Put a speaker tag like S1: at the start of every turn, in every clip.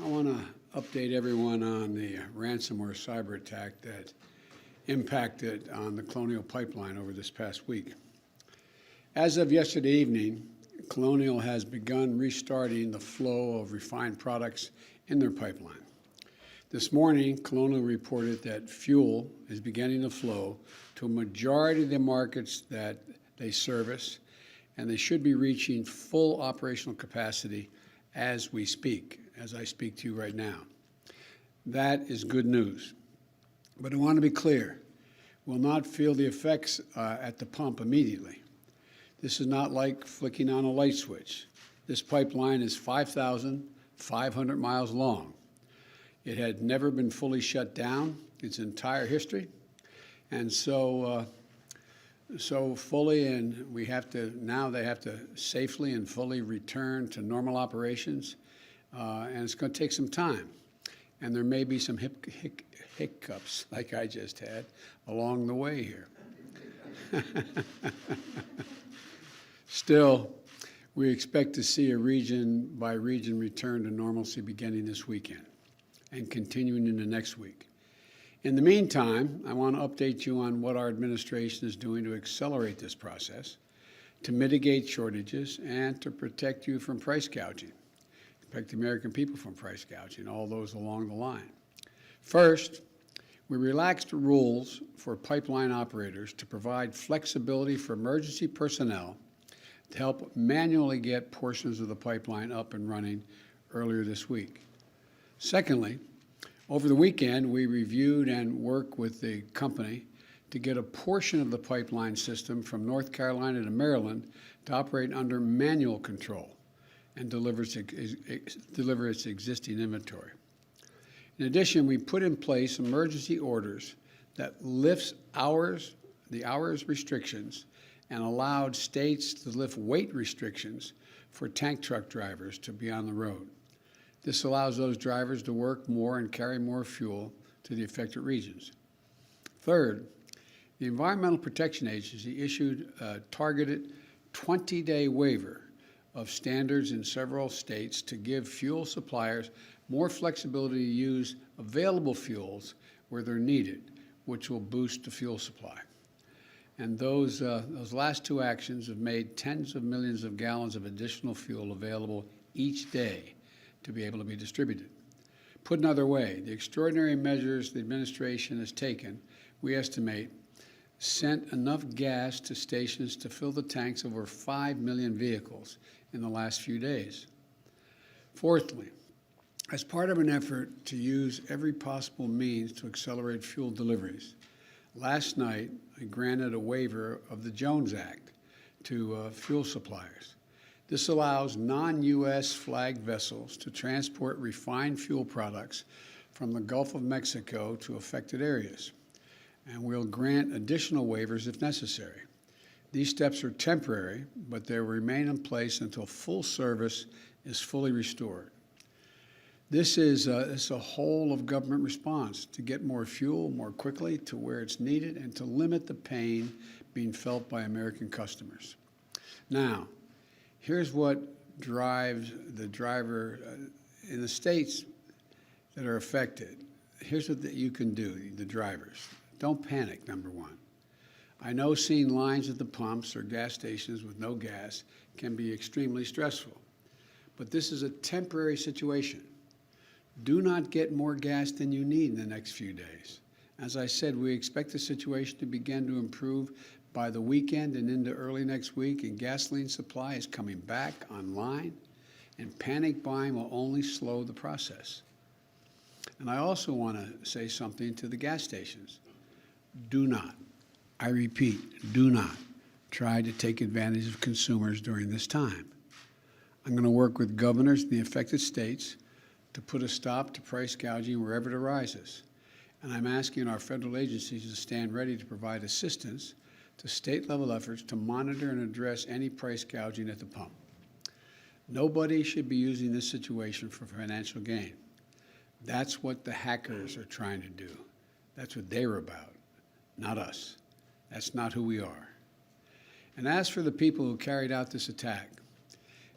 S1: I want to update everyone on the ransomware cyber attack that impacted on the Colonial pipeline over this past week. As of yesterday evening, Colonial has begun restarting the flow of refined products in their pipeline. This morning, Colonial reported that fuel is beginning to flow to a majority of the markets that they service, and they should be reaching full operational capacity as we speak, as I speak to you right now. That is good news. But I want to be clear, we'll not feel the effects at the pump immediately. This is not like flicking on a light switch. This pipeline is 5,500 miles long. It had never been fully shut down its entire history, and so fully, and we have to, now they have to safely and fully return to normal operations, and it's going to take some time. And there may be some hiccups, like I just had, along the way here. Still, we expect to see a region-by-region return to normalcy beginning this weekend and continuing into next week. In the meantime, I want to update you on what our administration is doing to accelerate this process, to mitigate shortages, and to protect you from price gouging, protect the American people from price gouging, all those along the line. First, we relaxed rules for pipeline operators to provide flexibility for emergency personnel to help manually get portions of the pipeline up and running earlier this week. Secondly, over the weekend, we reviewed and worked with the company to get a portion of the pipeline system from North Carolina to Maryland to operate under manual control and deliver its existing inventory. In addition, we put in place emergency orders that lifts the hours restrictions and allowed states to lift weight restrictions for tank truck drivers to be on the road. This allows those drivers to work more and carry more fuel to the affected regions. Third, the Environmental Protection Agency issued a targeted 20-day waiver of standards in several states to give fuel suppliers more flexibility to use available fuels where they're needed, which will boost the fuel supply. And those last two actions have made tens of millions of gallons of additional fuel available each day to be able to be distributed. Put another way, the extraordinary measures the administration has taken, we estimate, sent enough gas to stations to fill the tanks of over 5 million vehicles in the last few days. Fourthly, as part of an effort to use every possible means to accelerate fuel deliveries, last night I granted a waiver of the Jones Act to fuel suppliers. This allows non-U.S. flagged vessels to transport refined fuel products from the Gulf of Mexico to affected areas, and we'll grant additional waivers if necessary. These steps are temporary, but they will remain in place until full service is fully restored. This is a whole of government response to get more fuel more quickly to where it's needed and to limit the pain being felt by American customers. Now, here's what drives the driver in the states that are affected. Here's what you can do, the drivers. Don't panic, number one. I know seeing lines at the pumps or gas stations with no gas can be extremely stressful, but this is a temporary situation. Do not get more gas than you need in the next few days. As I said, we expect the situation to begin to improve by the weekend and into early next week, and gasoline supply is coming back online, and panic buying will only slow the process. And I also want to say something to the gas stations. Do not, I repeat, do not try to take advantage of consumers during this time. I'm going to work with governors in the affected states to put a stop to price gouging wherever it arises. And I'm asking our federal agencies to stand ready to provide assistance to state-level efforts to monitor and address any price gouging at the pump. Nobody should be using this situation for financial gain. That's what the hackers are trying to do. That's what they're about, not us. That's not who we are. And as for the people who carried out this attack,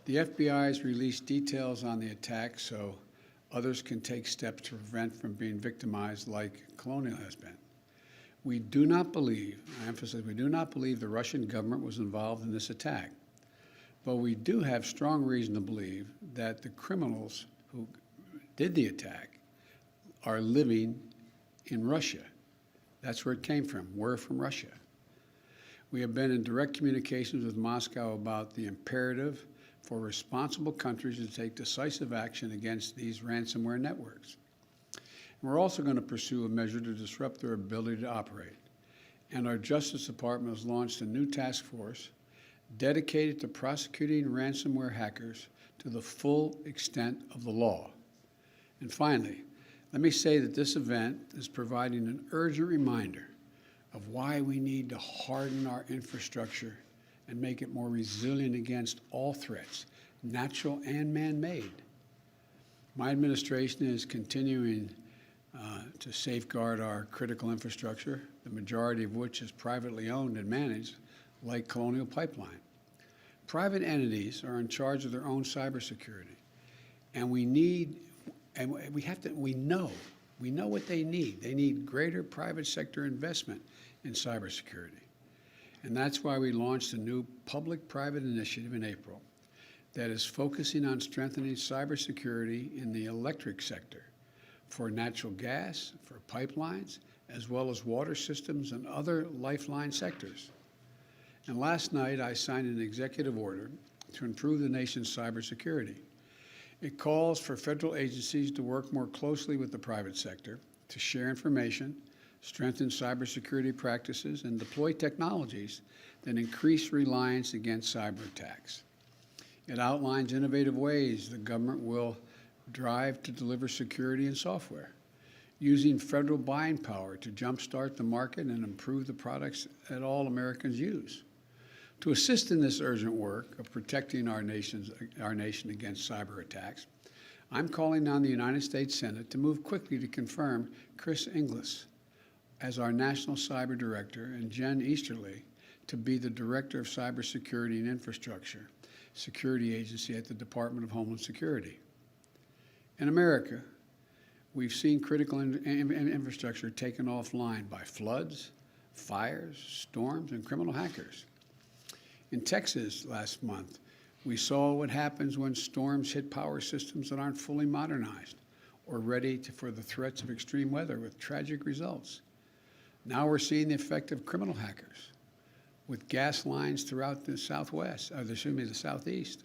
S1: the FBI has released details on the attack, so Others can take steps to prevent from being victimized like Colonial has been. We do not believe, I emphasize, we do not believe the Russian government was involved in this attack. But we do have strong reason to believe that the criminals who did the attack are living in Russia. That's where it came from. We're from Russia. We have been in direct communications with Moscow about the imperative for responsible countries to take decisive action against these ransomware networks. And we're also going to pursue a measure to disrupt their ability to operate. And our Justice Department has launched a new task force dedicated to prosecuting ransomware hackers to the full extent of the law. And finally, let me say that this event is providing an urgent reminder of why we need to harden our infrastructure and make it more resilient against all threats, natural and man-made. My administration is continuing to safeguard our critical infrastructure, the majority of which is privately owned and managed, like Colonial Pipeline. Private entities are in charge of their own cybersecurity, and we know what they need. They need greater private sector investment in cybersecurity. And that's why we launched a new public-private initiative in April that is focusing on strengthening cybersecurity in the electric sector for natural gas, for pipelines, as well as water systems and other lifeline sectors. And last night, I signed an executive order to improve the nation's cybersecurity. It calls for federal agencies to work more closely with the private sector to share information, strengthen cybersecurity practices, and deploy technologies that increase reliance against cyber attacks. It outlines innovative ways the government will drive to deliver security and software, using federal buying power to jumpstart the market and improve the products that all Americans use. To assist in this urgent work of protecting our nation against cyber attacks, I'm calling on the United States Senate to move quickly to confirm Chris Inglis as our National Cyber Director and Jen Easterly to be the Director of Cybersecurity and Infrastructure Security Agency at the Department of Homeland Security. In America, we've seen critical infrastructure taken offline by floods, fires, storms, and criminal hackers. In Texas last month, we saw what happens when storms hit power systems that aren't fully modernized or ready for the threats of extreme weather with tragic results. Now we're seeing the effect of criminal hackers with gas lines throughout the the Southeast.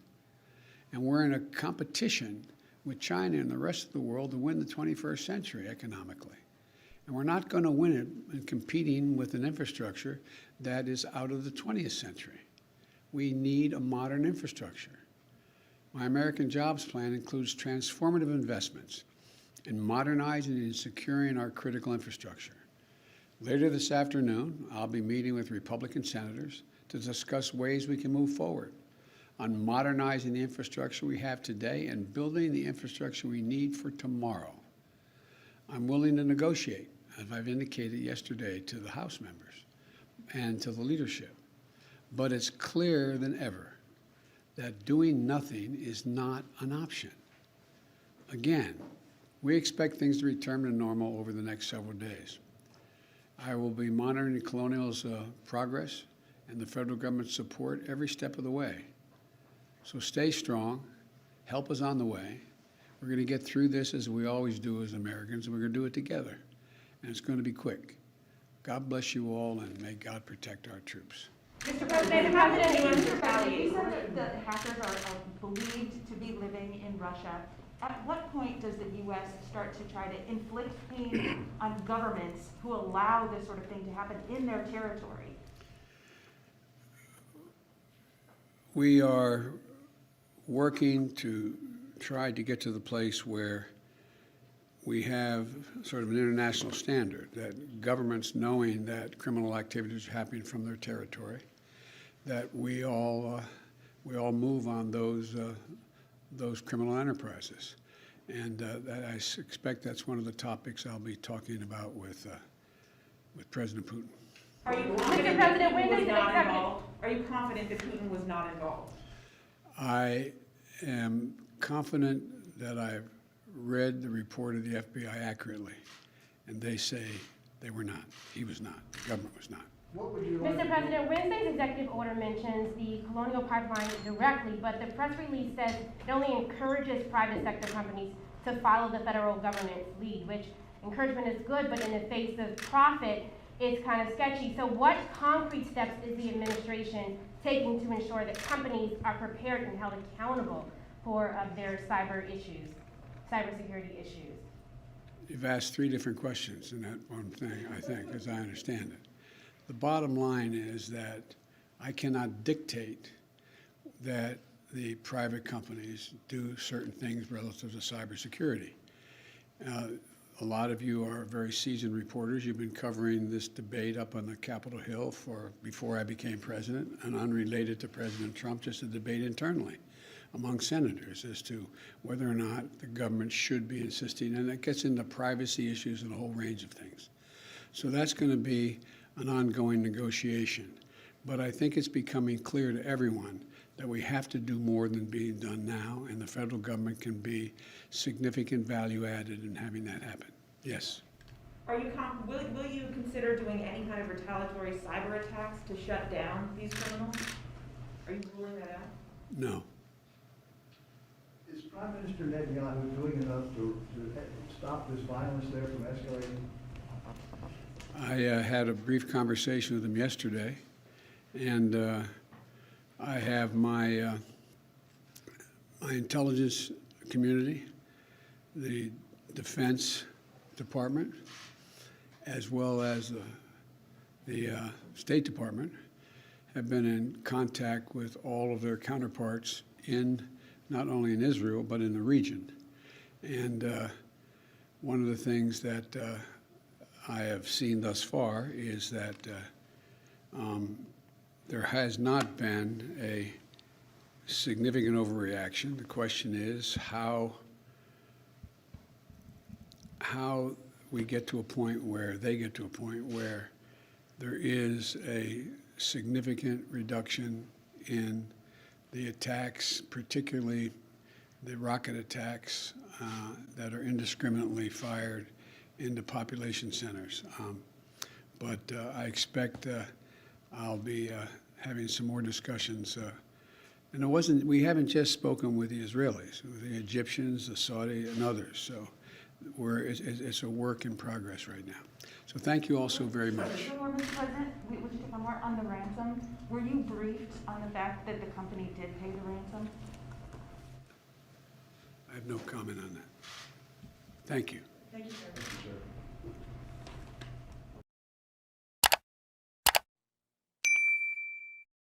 S1: And we're in a competition with China and the rest of the world to win the 21st century economically. And we're not going to win it in competing with an infrastructure that is out of the 20th century. We need a modern infrastructure. My American Jobs Plan includes transformative investments in modernizing and securing our critical infrastructure. Later this afternoon, I'll be meeting with Republican senators to discuss ways we can move forward on modernizing the infrastructure we have today and building the infrastructure we need for tomorrow. I'm willing to negotiate, as I've indicated yesterday to the House members and to the leadership. But it's clearer than ever that doing nothing is not an option. Again, we expect things to return to normal over the next several days. I will be monitoring Colonial's progress and the federal government's support every step of the way. So stay strong. Help is on the way. We're going to get through this as we always do as Americans, and we're going to do it together. And it's going to be quick. God bless you all, and may God protect our troops.
S2: Mr. President, you said that the hackers are believed to be living in Russia. At what point does the U.S. start to try to inflict pain on governments who allow this sort of thing to happen in their territory?
S1: We are working to try to get to the place where we have sort of an international standard, that governments, knowing that criminal activities are happening from their territory, that we all move on those criminal enterprises. And I expect that's one of the topics I'll be talking about with President Putin.
S2: Are you confident that Putin was not involved? Are you confident that Putin was not involved?
S1: I am confident that I've read the report of the FBI accurately, and they say they were not. He was not. The government was not.
S3: What would you like
S4: Mr.
S3: to
S4: President, Wednesday's executive order mentions the Colonial pipeline directly, but the press release says it only encourages private sector companies to follow the federal government's lead, which encouragement is good, but in the face of profit, it's kind of sketchy. So what concrete steps is the administration taking to ensure that companies are prepared and held accountable for their cybersecurity issues?
S1: You've asked three different questions in that one thing, I think, as I understand it. The bottom line is that I cannot dictate that the private companies do certain things relative to cybersecurity. A lot of you are very seasoned reporters. You've been covering this debate up on the Capitol Hill before I became president, and unrelated to President Trump, just a debate internally among senators as to whether or not the government should be insisting, and it gets into privacy issues and a whole range of things. So that's going to be an ongoing negotiation. But I think it's becoming clear to everyone that we have to do more than being done now, and the federal government can be significant value added in having that happen. Yes.
S2: Will you consider doing any kind of retaliatory cyber attacks to shut down these criminals? Are you ruling that out?
S1: No.
S3: Is Prime Minister Netanyahu doing enough to stop this violence there from escalating?
S1: I had a brief conversation with him yesterday, and I have my intelligence community, the Defense Department, as well as the State Department, have been in contact with all of their counterparts not only in Israel, but in the region. And one of the things that I have seen thus far is that there has not been a significant overreaction. The question is how we get to a point where they get to a point where there is a significant reduction in the attacks, particularly the rocket attacks that are indiscriminately fired into population centers. But I expect I'll be having some more discussions. And we haven't just spoken with the Israelis, with the Egyptians, the Saudi, and others. So it's a work in progress right now. So thank you all so very much.
S2: Mr. President, would you take one more on the ransom? Were you briefed on the fact that the company did pay the ransom?
S1: I have no comment on that. Thank you.
S2: Thank you, sir.